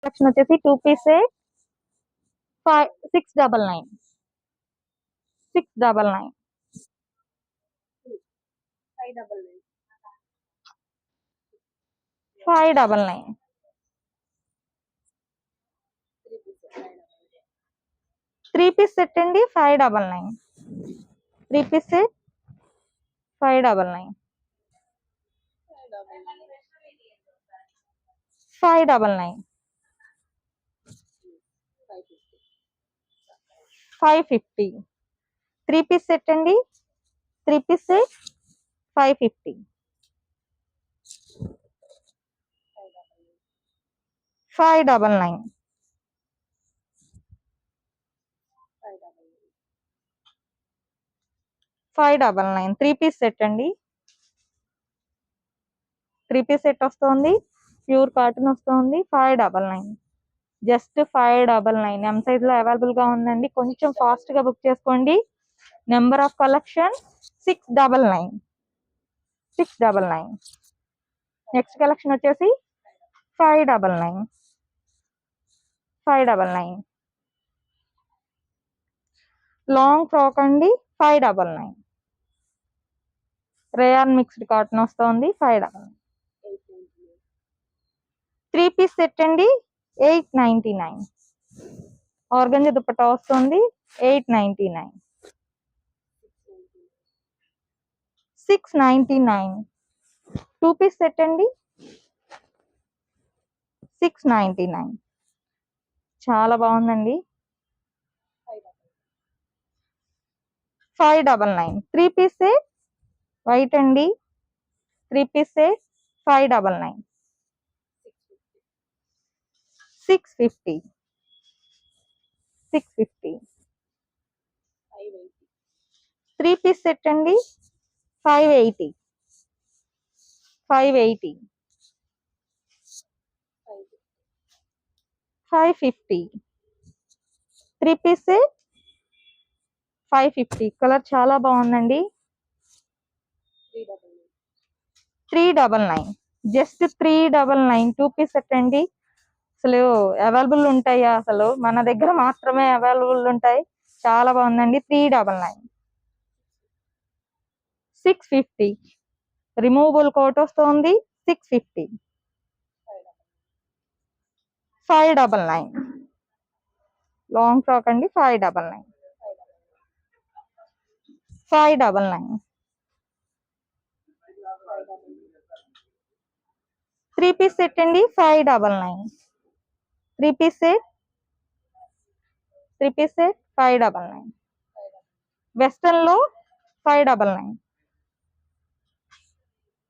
collection వచ్చేసి 2 piece 699 699 599 3 piece set అండి 599 3 piece set 599 599 550 3 piece set అండి 3 పీస్ సెట్ 550 599 599 3 పీస్ సెట్ అండి 3 పీస్ సెట్ వస్తుంది ప్యూర్ కాటన్ వస్తుంది 599 జస్ట్ 599 ఎం సైజ్ లో అవైలబుల్ గా ఉందండి కొంచెం ఫాస్ట్ గా బుక్ చేసుకోండి number of collection 699 699 next collection వచ్చేసి 599 599 లాంగ్ ఫ్రాక్ అండి 599 రేయాన్ మిక్స్డ్ కాటన్ వస్తుంది 599 3 పీస్ సెట్ అండి 899 ఆర్గంజా దుపట్టా వస్తుంది 899 699 2 పీస్ సెట్ అండి 699 చాలా బాగుందండి 599 3 పీస్ సెట్ వైట్ అండి 3 పీస్ సెట్ 599 650 650 3 పీస్ సెట్ అండి 580 580 550 3 పీస్ సెట్ 550 కలర్ చాలా బాగుందండి 399 జస్ట్ 399 2 పీస్ సెట్ అండి అసలు అవైలబుల్ ఉంటాయా అసలు మన దగ్గర మాత్రమే అవైలబుల్ ఉంటాయి చాలా బాగుందండి 399 650 రిమూవబుల్ కోట్ వస్తుంది 650 599 లాంగ్ ఫ్రాక్ అండి 599 599 3 పీస్ సెట్ అండి 599 3 piece set 3 piece set 599 western లో 599